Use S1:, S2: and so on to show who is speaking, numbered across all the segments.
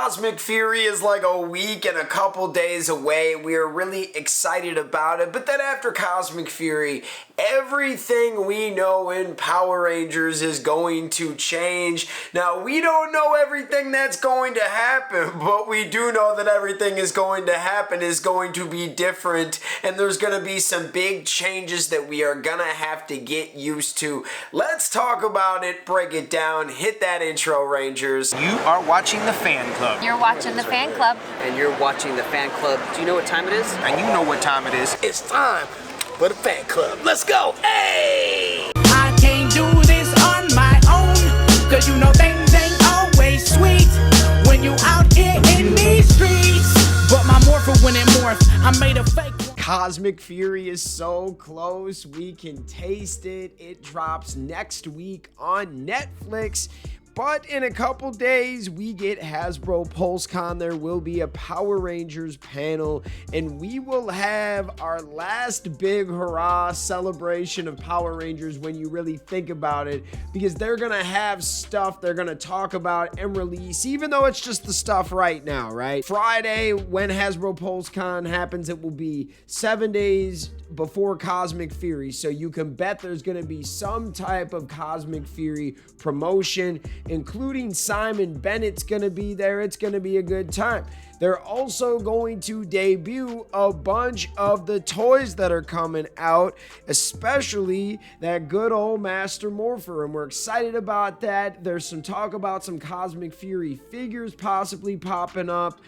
S1: Cosmic Fury is like a week and a couple days away. We are really excited about it. But then after Cosmic Fury, everything we know in Power Rangers is going to change. Now, we don't know everything that's going to happen, but we do know that everything is going to be different, and there's going to be some big changes that we are going to have to get used to. Let's talk about it, break it down, hit that intro, Rangers.
S2: You are watching the Fan Club.
S3: You're watching the Fan Club.
S4: And you're watching the Fan Club. Do you know what time it is?
S2: And you know what time it is.
S5: It's time for the Fan Club. Let's go. Hey!
S6: I can't do this on my own, cause you know things ain't always sweet when you out here in these streets. But my morpher when it morphed, I made a fake one.
S1: Cosmic Fury is so close, we can taste it. It drops next week on Netflix. But in a couple days, we get Hasbro PulseCon. There will be a Power Rangers panel, and we will have our last big hurrah celebration of Power Rangers when you really think about it, because they're going to have stuff they're going to talk about and release, even though it's just the stuff right now, right? Friday, when Hasbro PulseCon happens, it will be 7 days before Cosmic Fury, so you can bet there's going to be some type of Cosmic Fury promotion, including Simon Bennett's going to be there. It's going to be a good time. They're also going to debut a bunch of the toys that are coming out, especially that good old Master Morpher, and we're excited about that. There's some talk about some Cosmic Fury figures possibly popping up.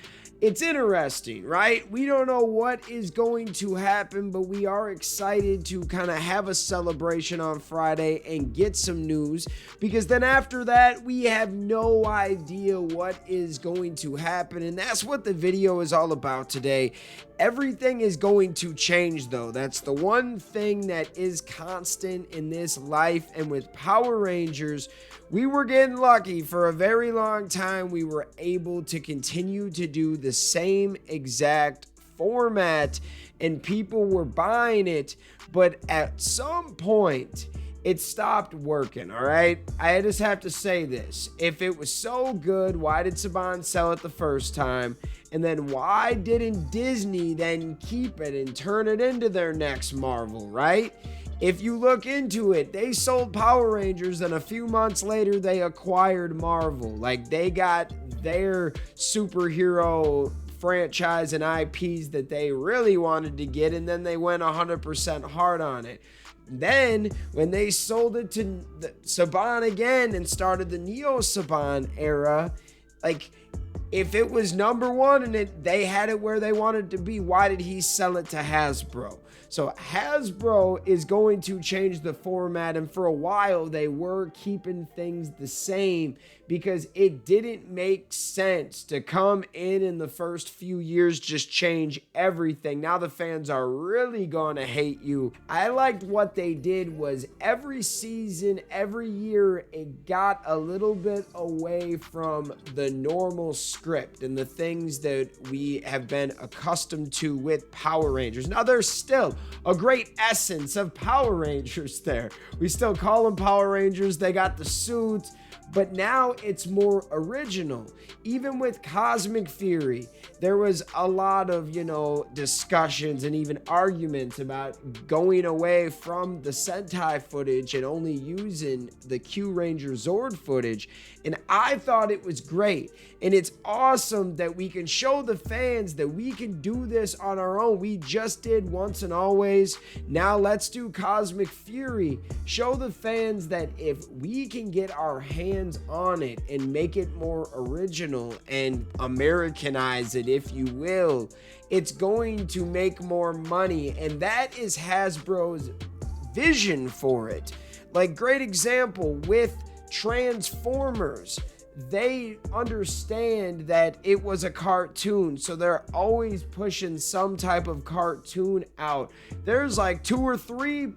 S1: It's interesting, right? We don't know what is going to happen, but we are excited to kind of have a celebration on Friday and get some news, because then after that, we have no idea what is going to happen, and that's what the video is all about today. Everything is going to change, though. That's the one thing that is constant in this life, and with Power Rangers, we were getting lucky. For a very long time, we were able to continue to do the same exact format, and people were buying it, but at some point, it stopped working, all right? I just have to say this. If it was so good, why did Saban sell it the first time? And then why didn't Disney then keep it and turn it into their next Marvel, right? If you look into it, they sold Power Rangers, and a few months later, they acquired Marvel. Like, they got their superhero franchise and IPs that they really wanted to get, and then they went 100% hard on it. Then, when they sold it to Saban again and started the Neo Saban era, like, if it was number one and they had it where they wanted to be, why did he sell it to Hasbro? So Hasbro is going to change the format, and for a while they were keeping things the same because it didn't make sense to come in the first few years just change everything. Now the fans are really going to hate you. I liked what they did was every season, every year, it got a little bit away from the normal script and the things that we have been accustomed to with Power Rangers. Now there's still a great essence of Power Rangers there. We still call them Power Rangers. They got the suits, but now it's more original. Even with Cosmic Fury, there was a lot of, discussions and even arguments about going away from the Sentai footage and only using the Q Ranger Zord footage. And I thought it was great. And it's awesome that we can show the fans that we can do this on our own. We just did Once and Always. Now let's do Cosmic Fury. Show the fans that if we can get our hands on it and make it more original and Americanize it, if you will, it's going to make more money. And that is Hasbro's vision for it. Like, great example with Transformers. They understand that it was a cartoon, so they're always pushing some type of cartoon out. There's like 2 or 3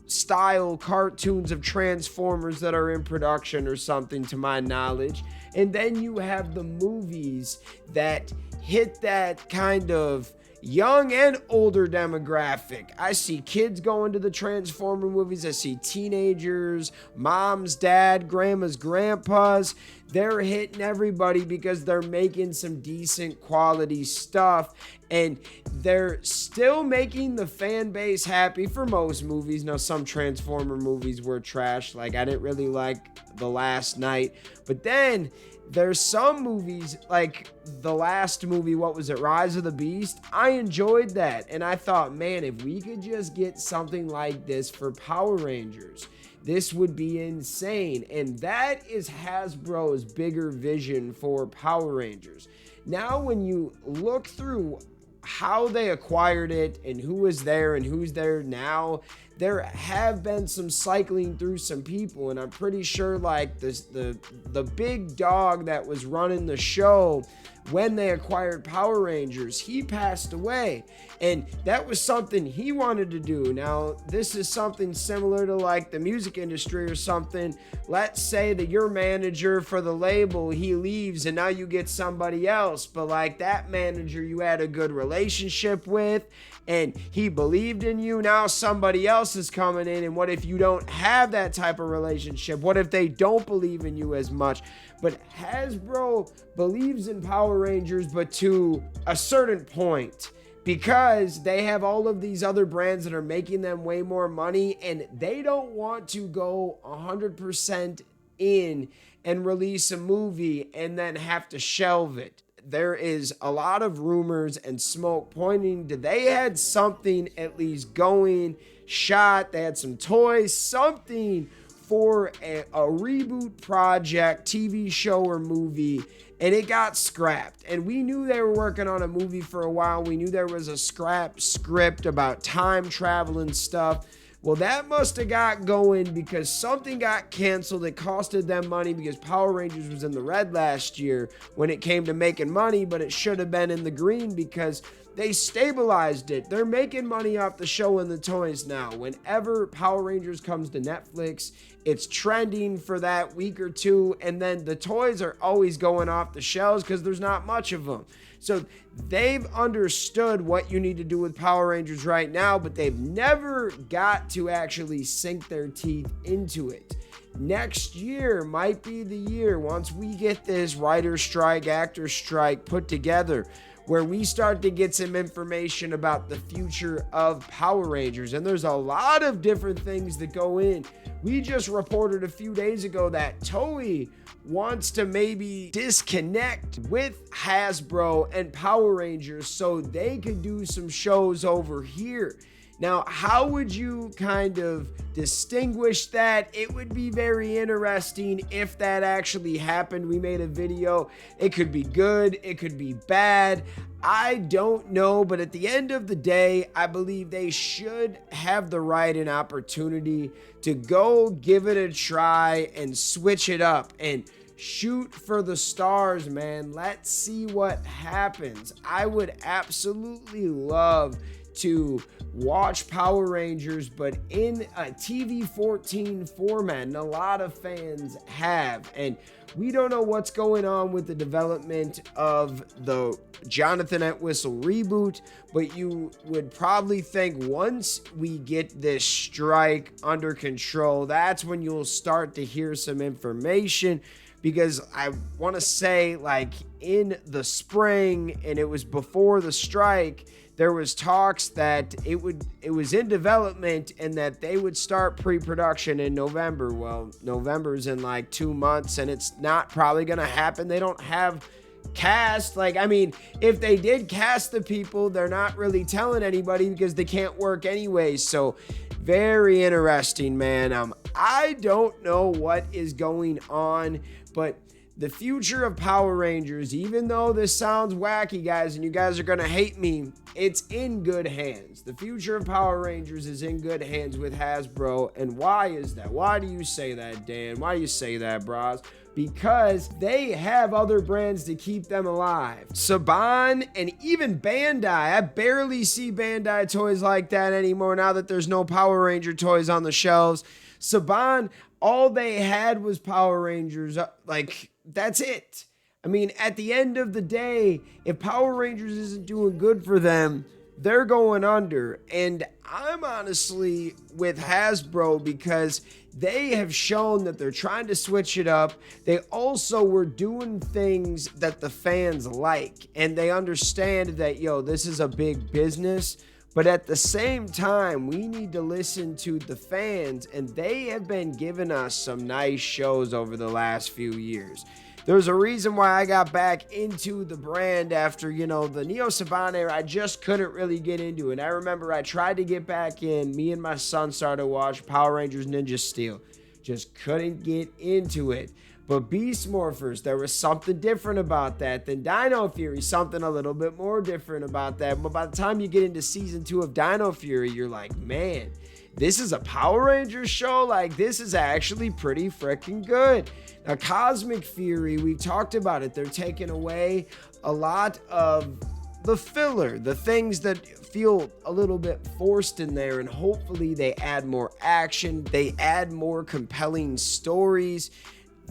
S1: style cartoons of Transformers that are in production or something, to my knowledge. And then you have the movies that hit that kind of, young and older demographic. I see kids going to the Transformer movies. I see teenagers, moms, dad, grandmas, grandpas. They're hitting everybody because they're making some decent quality stuff, and they're still making the fan base happy for most movies. Now, some Transformer movies were trash. Like, I didn't really like The Last Night, but then there's some movies, like the last movie, what was it, Rise of the Beast? I enjoyed that, and I thought, man, if we could just get something like this for Power Rangers, this would be insane. And that is Hasbro's bigger vision for Power Rangers. Now, when you look through how they acquired it and who was there and who's there now, there have been some cycling through some people, and I'm pretty sure like the big dog that was running the show when they acquired Power Rangers, he passed away, and that was something he wanted to do. Now, this is something similar to like the music industry or something. Let's say that your manager for the label, he leaves and now you get somebody else, but like that manager you had a good relationship with and he believed in you. Now somebody else is coming in, and what if you don't have that type of relationship? What if they don't believe in you as much? But Hasbro believes in Power Rangers, but to a certain point, because they have all of these other brands that are making them way more money, and they don't want to go 100% in and release a movie and then have to shelve it. There is a lot of rumors and smoke pointing to they had something at least going, shot, they had some toys, something for a reboot project, TV show or movie, and it got scrapped. And we knew they were working on a movie for a while. We knew there was a scrap script about time travel and stuff. Well, that must have got going because something got canceled. It costed them money because Power Rangers was in the red last year when it came to making money, but it should have been in the green because they stabilized it. They're making money off the show and the toys now. Whenever Power Rangers comes to Netflix, it's trending for that week or two, and then the toys are always going off the shelves because there's not much of them. So they've understood what you need to do with Power Rangers right now, but they've never got to actually sink their teeth into it. Next year might be the year, once we get this writer strike, actor strike put together, where we start to get some information about the future of Power Rangers. And there's a lot of different things that go in. We just reported a few days ago that Toei wants to maybe disconnect with Hasbro and Power Rangers so they could do some shows over here. Now, how would you kind of distinguish that? It would be very interesting if that actually happened. We made a video. It could be good. It could be bad. I don't know. But at the end of the day, I believe they should have the right and opportunity to go give it a try and switch it up and shoot for the stars, man. Let's see what happens. I would absolutely love to watch Power Rangers, but in a TV 14 format, and a lot of fans have, and we don't know what's going on with the development of the Jonathan Entwistle reboot, but you would probably think once we get this strike under control, that's when you'll start to hear some information. Because I want to say, like, in the spring, and it was before the strike, there was talks that it was in development and that they would start pre-production in November. Well, November's in like 2 months, and it's not probably going to happen. They don't have cast. Like, I mean, if they did cast the people, they're not really telling anybody because they can't work anyway. So very interesting, man. I don't know what is going on, but the future of Power Rangers, even though this sounds wacky, guys, and you guys are going to hate me, it's in good hands. The future of Power Rangers is in good hands with Hasbro. And why is that? Why do you say that, Dan? Why do you say that, bros? Because they have other brands to keep them alive. Saban and even Bandai. I barely see Bandai toys like that anymore now that there's no Power Ranger toys on the shelves. Saban, all they had was Power Rangers. Like, that's it. I mean, at the end of the day, if Power Rangers isn't doing good for them, they're going under. And I'm honestly with Hasbro because they have shown that they're trying to switch it up. They also were doing things that the fans like, and they understand that, yo, this is a big business. But at the same time, we need to listen to the fans, and they have been giving us some nice shows over the last few years. There's a reason why I got back into the brand after, the Neo Saban era. I just couldn't really get into it. I remember I tried to get back in. Me and my son started to watch Power Rangers Ninja Steel. Just couldn't get into it. But Beast Morphers, there was something different about that. Then Dino Fury, something a little bit more different about that. But by the time you get into season 2 of Dino Fury, you're like, man, this is a Power Rangers show? Like, this is actually pretty freaking good. Now, Cosmic Fury, we've talked about it. They're taking away a lot of the filler, the things that feel a little bit forced in there, and hopefully they add more action, they add more compelling stories.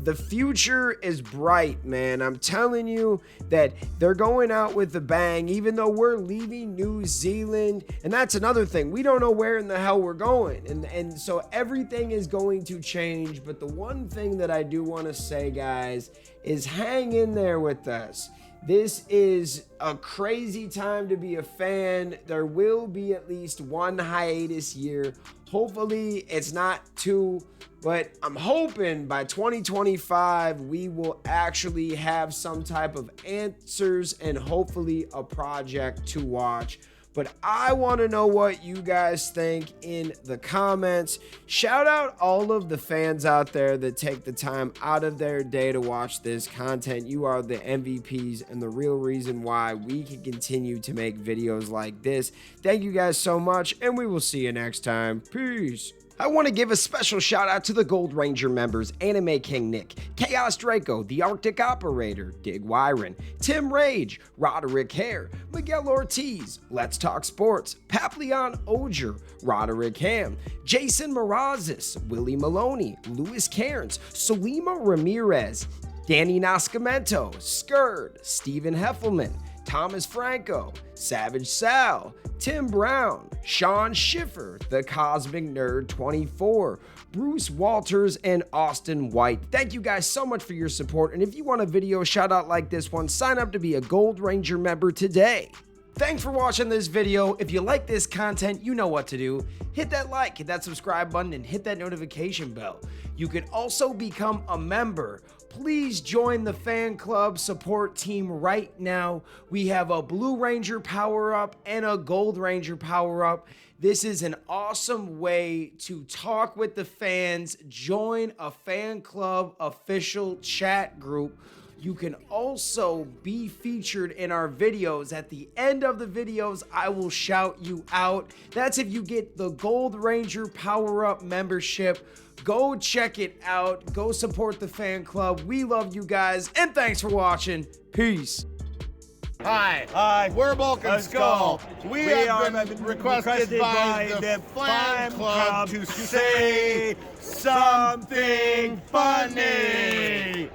S1: The future is bright, man. I'm telling you that they're going out with a bang, even though we're leaving New Zealand. And that's another thing. We don't know where in the hell we're going. And so everything is going to change. But the one thing that I do want to say, guys, is hang in there with us. This is a crazy time to be a fan. There will be at least one hiatus year. Hopefully it's not two, but I'm hoping by 2025 we will actually have some type of answers and hopefully a project to watch. But I want to know what you guys think in the comments. Shout out all of the fans out there that take the time out of their day to watch this content. You are the MVPs and the real reason why we can continue to make videos like this. Thank you guys so much, and we will see you next time. Peace. I want to give a special shout out to the Gold Ranger members: Anime King Nick, Chaos Draco, The Arctic Operator, Dig Wyron, Tim Rage, Roderick Hare, Miguel Ortiz, Let's Talk Sports, Papillon Oger, Roderick Ham, Jason Morazes, Willie Maloney, Louis Cairns, Solima Ramirez, Danny Nascimento, Skird, Stephen Heffelman, Thomas Franco, Savage Sal, Tim Brown, Sean Schiffer, The Cosmic Nerd 24, Bruce Walters, and Austin White. Thank you guys so much for your support, and if you want a video shout out like this one, sign up to be a Gold Ranger member today. Thanks for watching this video. If you like this content, you know what to do. Hit that like, hit that subscribe button, and hit that notification bell. You can also become a member. Please join the fan club support team right now. We have a Blue Ranger power-up and a Gold Ranger power-up. This is an awesome way to talk with the fans. Join a fan club official chat group. You can also be featured in our videos. At the end of the videos, I will shout you out. That's if you get the Gold Ranger Power-Up membership. Go check it out. Go support the fan club. We love you guys, and thanks for watching. Peace.
S3: Hi, we're Bulk and Skull. We have
S7: are
S3: been requested by the fan club to say something funny.